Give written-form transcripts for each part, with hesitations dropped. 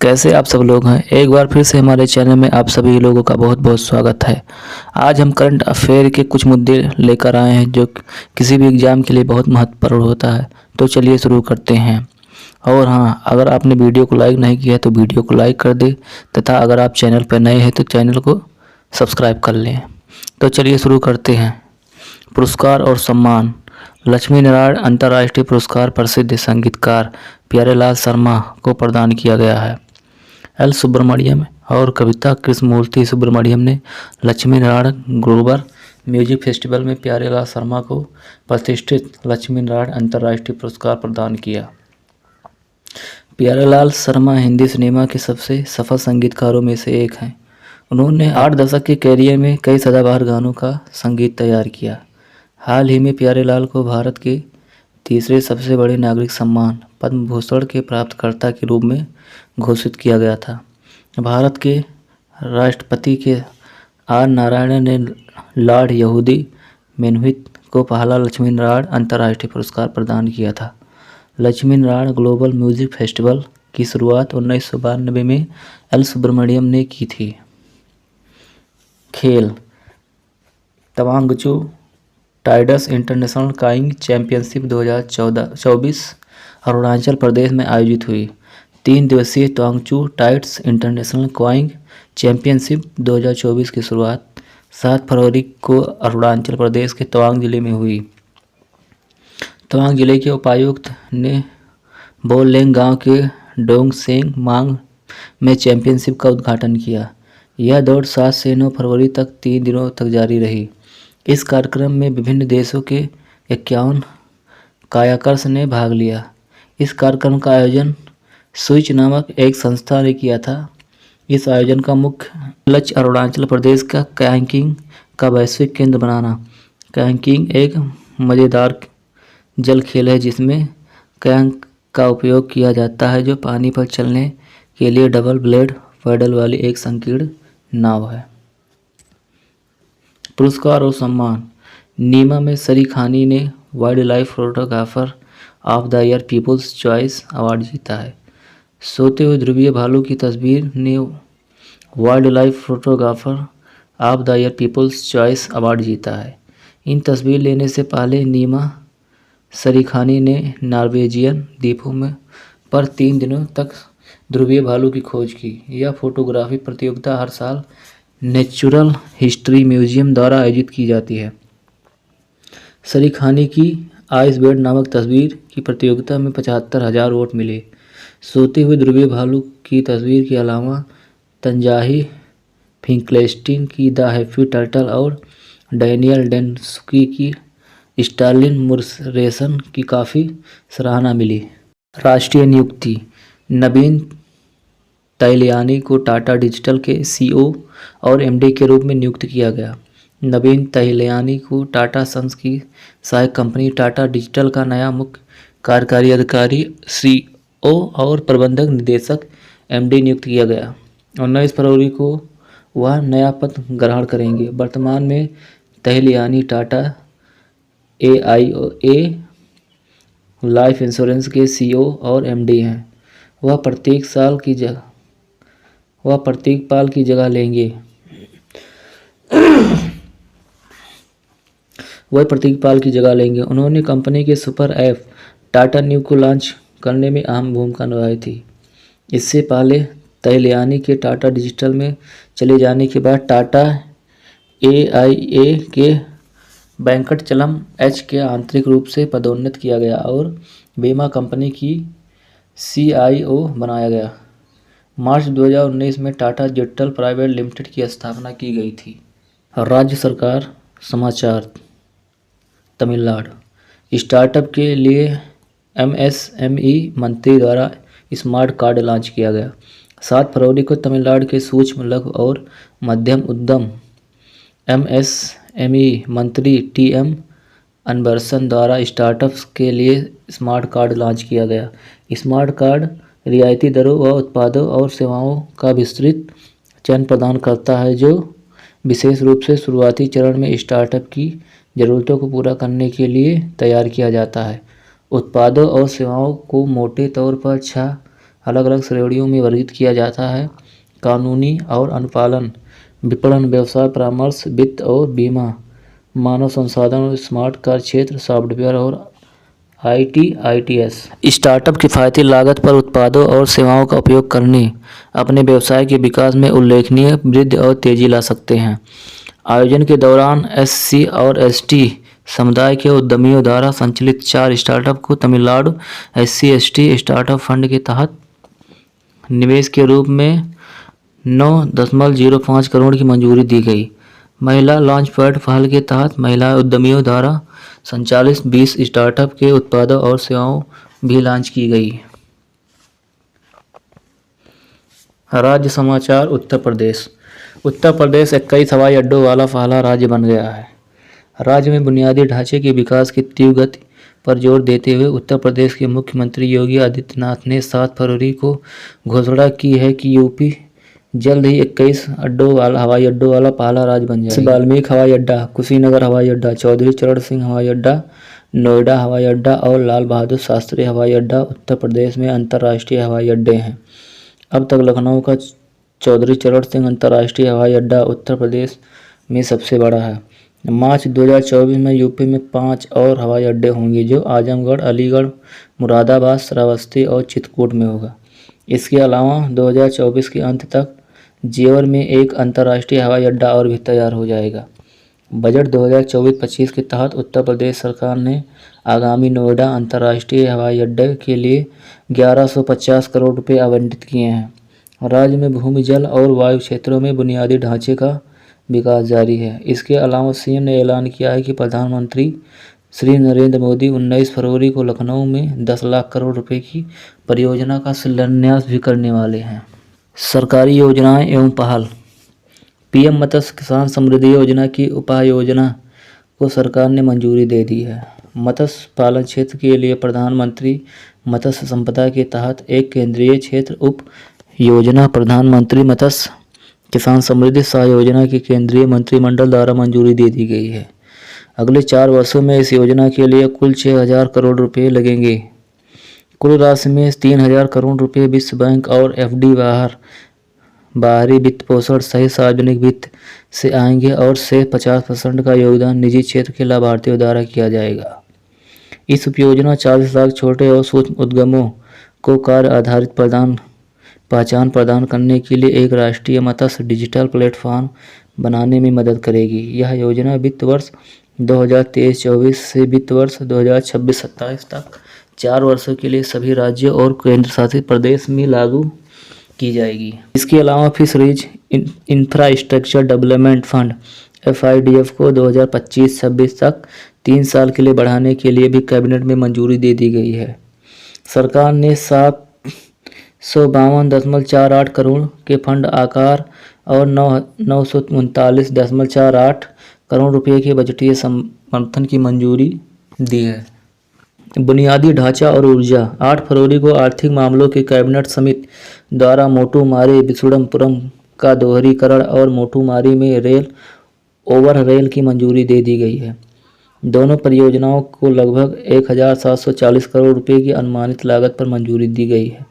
कैसे आप सब लोग हैं। एक बार फिर से हमारे चैनल में आप सभी लोगों का बहुत बहुत स्वागत है। आज हम करंट अफेयर के कुछ मुद्दे लेकर आए हैं जो किसी भी एग्ज़ाम के लिए बहुत महत्वपूर्ण होता है। तो चलिए शुरू करते हैं। और हाँ, अगर आपने वीडियो को लाइक नहीं किया तो वीडियो को लाइक कर दें तथा अगर आप चैनल पर नए हैं तो चैनल को सब्सक्राइब कर लें। तो चलिए शुरू करते हैं। पुरस्कार और सम्मान। लक्ष्मी नारायण अंतर्राष्ट्रीय पुरस्कार प्रसिद्ध संगीतकार प्यारेलाल शर्मा को प्रदान किया गया है। एल सुब्रमण्यम और कविता कृष्णमूर्ति सुब्रमण्यम ने Lakshmi Narayan global music festival में प्यारेलाल शर्मा को प्रतिष्ठित लक्ष्मी नारायण अंतर्राष्ट्रीय पुरस्कार प्रदान किया। प्यारेलाल शर्मा हिंदी सिनेमा के सबसे सफल संगीतकारों में से एक हैं। उन्होंने 8 दशक के कैरियर में कई सदाबहार गानों का संगीत तैयार किया। हाल ही में प्यारेलाल को भारत के तीसरे सबसे बड़े नागरिक सम्मान पद्म भूषण के प्राप्तकर्ता के रूप में घोषित किया गया था। भारत के राष्ट्रपति के आर नारायण ने लॉर्ड यहूदी मेन्वित को पहला लक्ष्मी नारायण अंतर्राष्ट्रीय पुरस्कार प्रदान किया था। Lakshmi Narayan global music festival की शुरुआत 1992 में एल सुब्रमण्यम ने की थी। खेल। तवांगचू टाइडस international cawing championship 2024 Arunachal Pradesh में आयोजित हुई। 3 दिवसीय तवांगचू टाइड्स इंटरनेशनल काइंग चैंपियनशिप 2024 की शुरुआत 7 फरवरी को अरुणाचल प्रदेश के तवांग जिले में हुई। तवांग जिले के उपायुक्त ने बोलेंग गांव के डोंगसेंग मांग में चैंपियनशिप का उद्घाटन किया। यह दौड़ 7 से 9 फरवरी तक 3 दिनों तक जारी रही। इस कार्यक्रम में विभिन्न देशों के 51 कायाकर्स ने भाग लिया। इस कार्यक्रम का आयोजन स्विच नामक एक संस्था ने किया था। इस आयोजन का मुख्य लक्ष्य अरुणाचल प्रदेश का कायांकिंग का वैश्विक केंद्र बनाना। कायांकिंग एक मज़ेदार जल खेल है जिसमें कयांक का उपयोग किया जाता है जो पानी पर चलने के लिए डबल ब्लेड पैडल वाली एक संकीर्ण नाव है। पुरस्कार और सम्मान। नीमा में सरीखानी ने wild life photographer of the year people's choice award जीता है। सोते हुए ध्रुवीय भालू की तस्वीर ने wild life photographer of the year people's choice award जीता है। इन तस्वीर लेने से पहले नीमा सरीखानी ने नॉर्वेजियन द्वीपों में पर 3 दिनों तक ध्रुवीय भालू की खोज की। यह फोटोग्राफी प्रतियोगिता हर साल नेचुरल हिस्ट्री म्यूजियम द्वारा आयोजित की जाती है। सरीखानी की आइस बेड नामक तस्वीर की प्रतियोगिता में 75,000 वोट मिले। सोते हुए ध्रुवीय भालू की तस्वीर के अलावा तंजाही फिंकलेस्टीन की द हैप्पी टर्टल और डैनियल डेनस्की की स्टार्लिन मुर्रेसन की काफ़ी सराहना मिली। राष्ट्रीय नियुक्ति। नवीन तैलियानी को टाटा डिजिटल के सीईओ और एमडी के रूप में नियुक्त किया गया। नवीन तैलियानी को टाटा सन्स की सहायक कंपनी टाटा डिजिटल का नया मुख्य कार्यकारी अधिकारी सीईओ और प्रबंधक निदेशक एमडी नियुक्त किया गया। 19 फरवरी को वह नया पद ग्रहण करेंगे। वर्तमान में तैलियानी टाटा AIA लाइफ इंश्योरेंस के सीईओ और एमडी हैं। वह प्रत्येक पाल की जगह लेंगे। उन्होंने कंपनी के सुपर ऐप टाटा न्यू को लॉन्च करने में अहम भूमिका निभाई थी। इससे पहले तैलियानी के टाटा डिजिटल में चले जाने के बाद टाटा AIA के वेंकटचलम एच के आंतरिक रूप से पदोन्नत किया गया और बीमा कंपनी की CIO बनाया गया। मार्च 2019 में टाटा डिजिटल प्राइवेट लिमिटेड की स्थापना की गई थी। राज्य सरकार समाचार। तमिलनाडु स्टार्टअप के लिए MSME मंत्री द्वारा स्मार्ट कार्ड लॉन्च किया गया। 7 फरवरी को तमिलनाडु के सूक्ष्म लघु और मध्यम उद्यम MSME मंत्री TM अनबरसन द्वारा स्टार्टअप्स के लिए स्मार्ट कार्ड लॉन्च किया गया। स्मार्ट कार्ड रियायती दरों व उत्पादों और सेवाओं का विस्तृत चयन प्रदान करता है जो विशेष रूप से शुरुआती चरण में स्टार्टअप की ज़रूरतों को पूरा करने के लिए तैयार किया जाता है। उत्पादों और सेवाओं को मोटे तौर पर 6 अलग अलग श्रेणियों में वर्गीकृत किया जाता है। कानूनी और अनुपालन, विपणन, व्यवसाय परामर्श, वित्त और बीमा, मानव संसाधन और स्मार्ट कार्य क्षेत्र, सॉफ्टवेयर और ITS। स्टार्टअप किफ़ायती लागत पर उत्पादों और सेवाओं का उपयोग करने अपने व्यवसाय के विकास में उल्लेखनीय वृद्धि और तेजी ला सकते हैं। आयोजन के दौरान SC और ST समुदाय के उद्यमियों द्वारा संचालित 4 स्टार्टअप को तमिलनाडु SC/ST स्टार्टअप फंड के तहत निवेश के रूप में 9.05 करोड़ की मंजूरी दी गई। महिला लॉन्च पैड पहल के तहत महिला उद्यमियों द्वारा संचालित 20 स्टार्टअप के उत्पादों और सेवाओं भी लॉन्च की गई। राज्य समाचार। उत्तर प्रदेश। उत्तर प्रदेश 21 हवाई अड्डों वाला पहला राज्य बन गया है। राज्य में बुनियादी ढांचे के विकास की तीव्र गति पर जोर देते हुए उत्तर प्रदेश के मुख्यमंत्री योगी आदित्यनाथ ने 7 फरवरी को घोषणा की है कि यूपी जल्द ही 21 हवाई अड्डों वाला पहला राज्य बन जाएगा। वाल्मीकि हवाई अड्डा, कुशीनगर हवाई अड्डा, चौधरी चरण सिंह हवाई अड्डा, नोएडा हवाई अड्डा और लाल बहादुर शास्त्री हवाई अड्डा उत्तर प्रदेश में अंतर्राष्ट्रीय हवाई अड्डे हैं। अब तक लखनऊ का चौधरी चरण सिंह अंतर्राष्ट्रीय हवाई अड्डा उत्तर प्रदेश में सबसे बड़ा है। मार्च 2024 में यूपी में 5 और हवाई अड्डे होंगे, जो आजमगढ़, अलीगढ़, मुरादाबाद, श्रावस्ती और चित्रकूट में होगा। इसके अलावा 2024 के अंत तक जेवर में एक अंतर्राष्ट्रीय हवाई अड्डा और भी तैयार हो जाएगा। बजट 2024-25 के तहत उत्तर प्रदेश सरकार ने आगामी नोएडा अंतर्राष्ट्रीय हवाई अड्डे के लिए 1150 करोड़ रुपये आवंटित किए हैं। राज्य में भूमि, जल और वायु क्षेत्रों में बुनियादी ढांचे का विकास जारी है। इसके अलावा सीएम ने ऐलान किया है कि प्रधानमंत्री श्री नरेंद्र मोदी 19 फरवरी को लखनऊ में 10 लाख करोड़ रुपए की परियोजना का शिलान्यास भी करने वाले हैं। सरकारी योजनाएं एवं पहल। PM मत्स्य किसान समृद्धि योजना की उपयोजना को सरकार ने मंजूरी दे दी है। मत्स्य पालन क्षेत्र के लिए प्रधानमंत्री मत्स्य संपदा के तहत एक केंद्रीय क्षेत्र उप योजना प्रधानमंत्री मत्स्य किसान समृद्धि सह योजना की केंद्रीय मंत्रिमंडल द्वारा मंजूरी दे दी गई है। अगले 4 वर्षों में इस योजना के लिए कुल 6,000 करोड़ रुपए लगेंगे। कुल राशि में 3,000 करोड़ रुपए विश्व बैंक और FD बाहरी वित्त पोषण सहित सार्वजनिक वित्त से आएंगे और से 50% का योगदान निजी क्षेत्र के लाभार्थियों द्वारा किया जाएगा। इस उपयोजना 40 लाख छोटे और सूक्ष्म उद्यमों को कार्य आधारित पहचान प्रदान करने के लिए एक राष्ट्रीय मत्स्य डिजिटल प्लेटफॉर्म बनाने में मदद करेगी। यह योजना वित्त वर्ष 2023-24 से वित्त वर्ष 2026-27 तक 4 वर्षों के लिए सभी राज्यों और केंद्र शासित प्रदेश में लागू की जाएगी। इसके अलावा fisheries infrastructure development fund FIDF को 2025-26 तक 3 साल के लिए बढ़ाने के लिए भी कैबिनेट में मंजूरी दे दी गई है। सरकार ने 752.48 करोड़ के फंड आकार और 939.48 करोड़ रुपए के बजटीय समर्थन की मंजूरी दी है। बुनियादी ढांचा और ऊर्जा। 8 फरवरी को आर्थिक मामलों की कैबिनेट समिति द्वारा मोटूमारी विशुड़मपुरम का दोहरीकरण और मोटूमारी में रेल ओवर रेल की मंजूरी दे दी गई है। दोनों परियोजनाओं को लगभग 1,740 करोड़ रुपए की अनुमानित लागत पर मंजूरी दी गई है।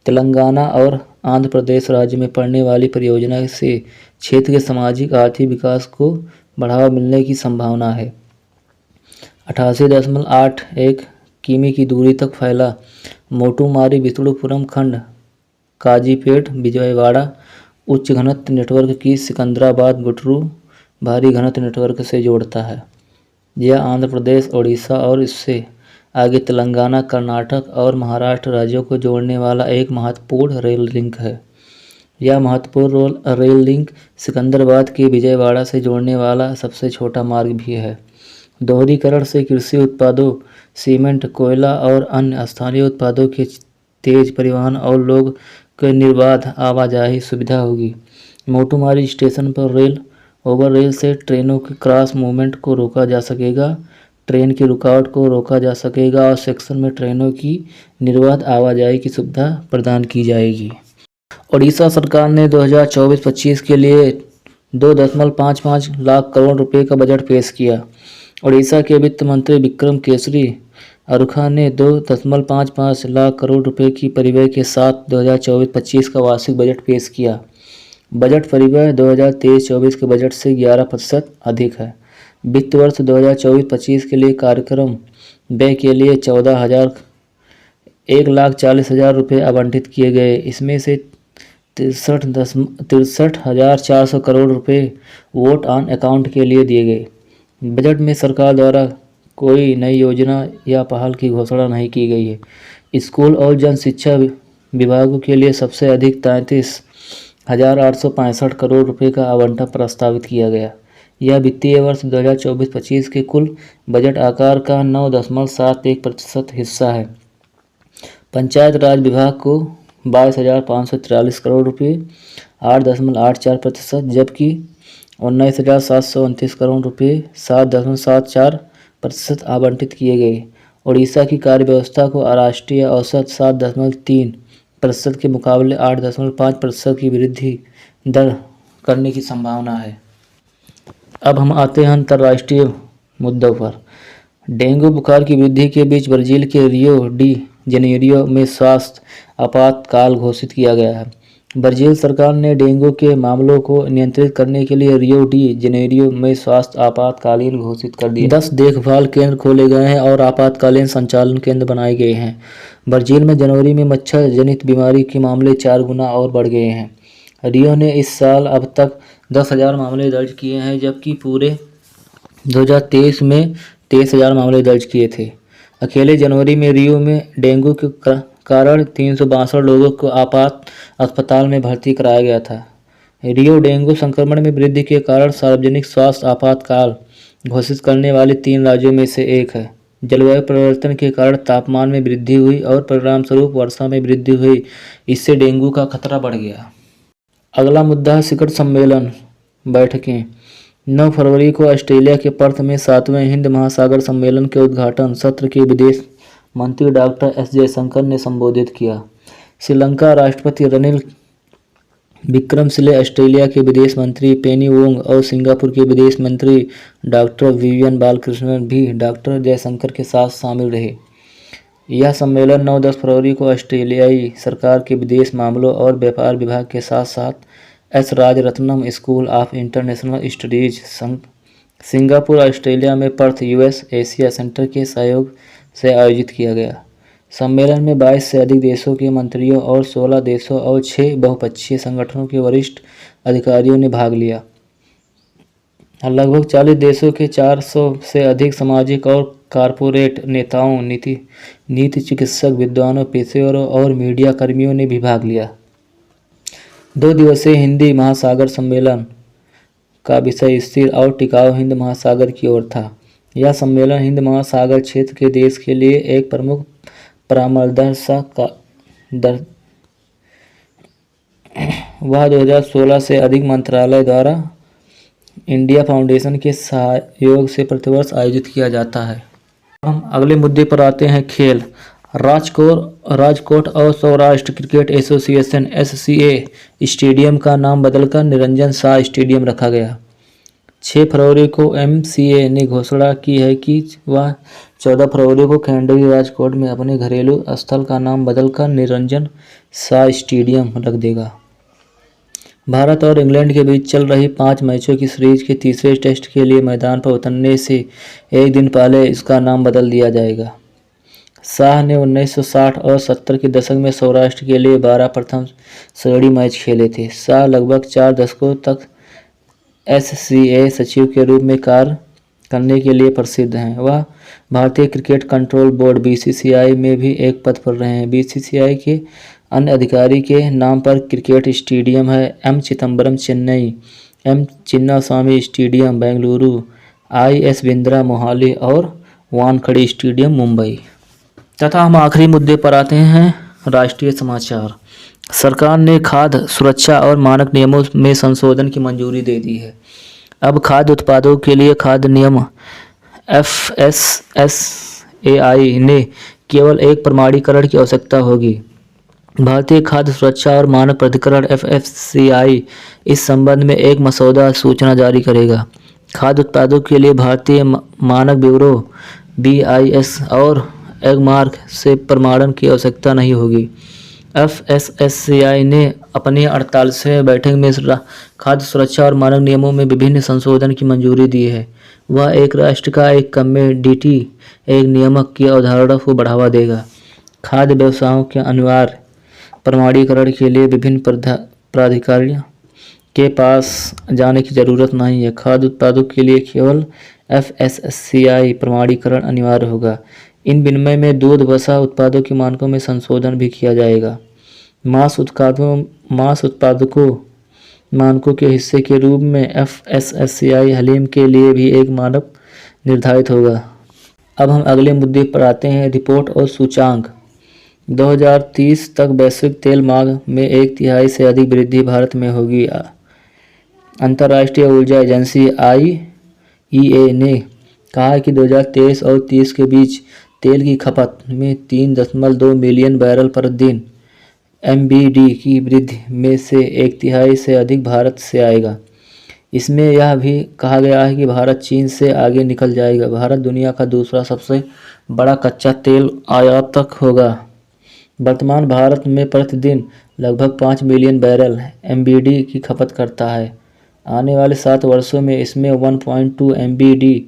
तेलंगाना और आंध्र प्रदेश राज्य में पड़ने वाली परियोजना से क्षेत्र के सामाजिक आर्थिक विकास को बढ़ावा मिलने की संभावना है। 88.81 किमी की दूरी तक फैला मोटूमारी विशुड़ुपुरम खंड काजीपेट विजयवाड़ा उच्च घनत्व नेटवर्क की सिकंदराबाद गुटरू भारी घनत्व नेटवर्क से जोड़ता है। यह आंध्र प्रदेश, ओडिशा और इससे आगे तेलंगाना, कर्नाटक और महाराष्ट्र राज्यों को जोड़ने वाला एक महत्वपूर्ण रेल लिंक है। यह महत्वपूर्ण रेल लिंक सिकंदराबाद के विजयवाड़ा से जोड़ने वाला सबसे छोटा मार्ग भी है। दोहरीकरण से कृषि उत्पादों, सीमेंट, कोयला और अन्य स्थानीय उत्पादों के तेज परिवहन और लोग के निर्बाध आवाजाही सुविधा होगी। मोटूमारी स्टेशन पर रेल ओवर रेल से ट्रेनों के क्रॉस मूवमेंट को रोका जा सकेगा, ट्रेन की रुकावट को रोका जा सकेगा और सेक्शन में ट्रेनों की निर्बाध आवाजाही की सुविधा प्रदान की जाएगी। ओडिशा सरकार ने 2024-25 के लिए 2.55 लाख करोड़ रुपए का बजट पेश किया। ओडिशा के वित्त मंत्री विक्रम केसरी अरुखा ने 2.55 लाख करोड़ रुपए की परिव्यय के साथ 2024-25 का वार्षिक बजट पेश किया। बजट परिव्यय 2023-24 के बजट से 11% अधिक है। वित्त वर्ष 2024-25 के लिए कार्यक्रम व्यय के लिए 1,40,000 रुपये आवंटित किए गए। इसमें से 63,400 करोड़ रुपए वोट ऑन अकाउंट के लिए दिए गए। बजट में सरकार द्वारा कोई नई योजना या पहल की घोषणा नहीं की गई है। स्कूल और जन शिक्षा विभागों के लिए सबसे अधिक 33,865 करोड़ रुपए का आवंटन प्रस्तावित किया गया। यह वित्तीय वर्ष 2024-25 के कुल बजट आकार का 9.71% हिस्सा है। पंचायत राज विभाग को 22,543 करोड़ रुपये 8.84%, जबकि 19,729 करोड़ रुपये 7.74% आवंटित किए गए। उड़ीसा की कार्य व्यवस्था को राष्ट्रीय औसत 7.3% के मुकाबले 8.5% की वृद्धि दर करने की संभावना है। अब हम आते हैं अंतर्राष्ट्रीय मुद्दों पर। डेंगू बुखार की वृद्धि के बीच ब्राज़ील के रियो डी जनेरियो में स्वास्थ्य आपातकाल घोषित किया गया है। ब्राज़ील सरकार ने डेंगू के मामलों को नियंत्रित करने के लिए रियो डी जनेरियो में स्वास्थ्य आपातकालीन घोषित कर दिया। 10 देखभाल केंद्र खोले गए हैं और आपातकालीन संचालन केंद्र बनाए गए हैं। ब्राज़ील में जनवरी में मच्छर जनित बीमारी के मामले 4 गुना और बढ़ गए हैं। रियो ने इस साल अब तक 10,000 मामले दर्ज किए हैं, जबकि पूरे 2023 में 23,000 मामले दर्ज किए थे। अकेले जनवरी में रियो में डेंगू के कारण 362 लोगों को आपात अस्पताल में भर्ती कराया गया था। रियो डेंगू संक्रमण में वृद्धि के कारण सार्वजनिक स्वास्थ्य आपातकाल घोषित करने वाले 3 राज्यों में से एक है। जलवायु परिवर्तन के कारण तापमान में वृद्धि हुई और परिणामस्वरूप वर्षा में वृद्धि हुई, इससे डेंगू का खतरा बढ़ गया। अगला मुद्दा है शिखर सम्मेलन बैठकें। 9 फरवरी को ऑस्ट्रेलिया के पर्थ में 7वें हिंद महासागर सम्मेलन के उद्घाटन सत्र के विदेश मंत्री डॉक्टर एस जयशंकर ने संबोधित किया। श्रीलंका राष्ट्रपति रनिल विक्रमसिंघे, ऑस्ट्रेलिया के विदेश मंत्री पेनी वोंग और सिंगापुर के विदेश मंत्री डॉक्टर विवियन बालकृष्णन भी डॉक्टर जयशंकर के साथ शामिल रहे। यह सम्मेलन 9-10 फरवरी को ऑस्ट्रेलियाई सरकार के विदेश मामलों और व्यापार विभाग के साथ साथ S Rajaratnam school of international studies Singapore, Australia में पर्थ यूएस एशिया सेंटर के सहयोग से आयोजित किया गया। सम्मेलन में 22 से अधिक देशों के मंत्रियों और 16 देशों और 6 बहुपक्षीय संगठनों के वरिष्ठ अधिकारियों ने भाग लिया। लगभग 40 देशों के 400 से अधिक सामाजिक और कॉरपोरेट नेताओं, नीति चिकित्सक, विद्वानों, पेशेवरों और मीडिया कर्मियों ने भी भाग लिया। 2 दिवसीय हिंदी महासागर सम्मेलन का विषय स्थिर और टिकाऊ हिंद महासागर की ओर था। यह सम्मेलन हिंद महासागर क्षेत्र के देश के लिए एक प्रमुख परामर्शदाता का वह 2016 से अधिक मंत्रालय द्वारा इंडिया फाउंडेशन के सहयोग से प्रतिवर्ष आयोजित किया जाता है। हम अगले मुद्दे पर आते हैं, खेल। राजकोट और Saurashtra cricket association (SCA) stadium का नाम बदलकर निरंजन शाह स्टेडियम रखा गया। 6 फरवरी को MCA ने घोषणा की है कि वह 14 फरवरी को खंडवी राजकोट में अपने घरेलू स्थल का नाम बदलकर निरंजन शाह स्टेडियम रख देगा। भारत और इंग्लैंड के बीच चल रही 5 मैचों की सीरीज के तीसरे टेस्ट के लिए मैदान पर उतरने से एक दिन पहले इसका नाम बदल दिया जाएगा। शाह ने 1960 और 70 के दशक में सौराष्ट्र के लिए 12 प्रथम श्रेणी मैच खेले थे। शाह लगभग 4 दशकों तक SCA सचिव के रूप में कार्य करने के लिए प्रसिद्ध हैं। वह भारतीय क्रिकेट कंट्रोल बोर्ड BCCI में भी एक पद पर रहे हैं। BCCI के अन्य अधिकारी के नाम पर क्रिकेट स्टेडियम है: M Chidambaram Chennai, M Chinnaswamy stadium Bengaluru, IS Bindra Mohali और वानखड़ी स्टेडियम मुंबई। तथा हम आखिरी मुद्दे पर आते हैं, राष्ट्रीय समाचार। सरकार ने खाद्य सुरक्षा और मानक नियमों में संशोधन की मंजूरी दे दी है। अब खाद्य उत्पादों के लिए खाद्य नियम FSSAI ने केवल एक प्रमाणीकरण की आवश्यकता होगी। भारतीय खाद्य सुरक्षा और मानक प्राधिकरण FSSAI इस संबंध में एक मसौदा सूचना जारी करेगा। खाद्य उत्पादों के लिए भारतीय मानक ब्यूरो BIS और एगमार्क से प्रमाणन की आवश्यकता नहीं होगी। FSSAI ने अपनी 48वें बैठक में खाद्य सुरक्षा और मानक नियमों में विभिन्न संशोधन की मंजूरी दी है। वह एक राष्ट्र का एक कमोडिटी एक नियामक की अवधारणा को बढ़ावा देगा। खाद्य व्यवसायों के अनिवार्य प्रमाणीकरण के लिए विभिन्न प्राधिकारियों के पास जाने की ज़रूरत नहीं है। खाद्य उत्पादों के लिए केवल FSSAI प्रमाणीकरण अनिवार्य होगा। इन विनिमय में दूध वसा उत्पादों के मानकों में संशोधन भी किया जाएगा। मांस उत्पादकों मानकों के हिस्से के रूप में FSSAI हलीम के लिए भी एक मानक निर्धारित होगा। अब हम अगले मुद्दे पर आते हैं, रिपोर्ट और सूचांक। 2030 तक वैश्विक तेल मांग में 1/3 से अधिक वृद्धि भारत में होगी। अंतर्राष्ट्रीय ऊर्जा एजेंसी IEA ने कहा कि 2023 और 30 के बीच तेल की खपत में 3.2 मिलियन बैरल पर दिन MBD की वृद्धि में से 1/3 से अधिक भारत से आएगा। इसमें यह भी कहा गया है कि भारत चीन से आगे निकल जाएगा। भारत दुनिया का दूसरा सबसे बड़ा कच्चा तेल आयातक होगा। वर्तमान भारत में प्रतिदिन लगभग 5 मिलियन बैरल MBD की खपत करता है। आने वाले 7 वर्षों में इसमें 1.2 MBD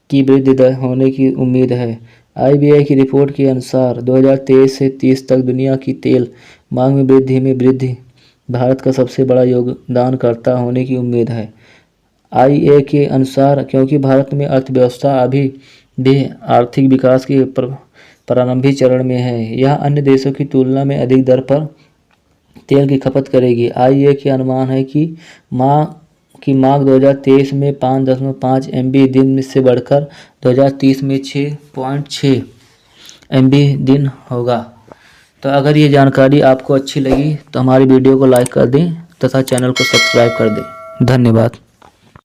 की वृद्धि दर होने की उम्मीद है। IBA की रिपोर्ट के अनुसार 2023 से 30 तक दुनिया की तेल मांग में वृद्धि भारत का सबसे बड़ा योगदानकर्ता होने की उम्मीद है। IEA के अनुसार क्योंकि भारत में अर्थव्यवस्था अभी भी आर्थिक विकास के प्रारंभिक चरण में है, यह अन्य देशों की तुलना में अधिक दर पर तेल की खपत करेगी। IEA के अनुमान है कि मांग 2023 में 5.5 MB दिन से बढ़कर 2030 में 6.6 MB दिन होगा। तो अगर ये जानकारी आपको अच्छी लगी तो हमारी वीडियो को लाइक कर दें तथा चैनल को सब्सक्राइब कर दें। धन्यवाद।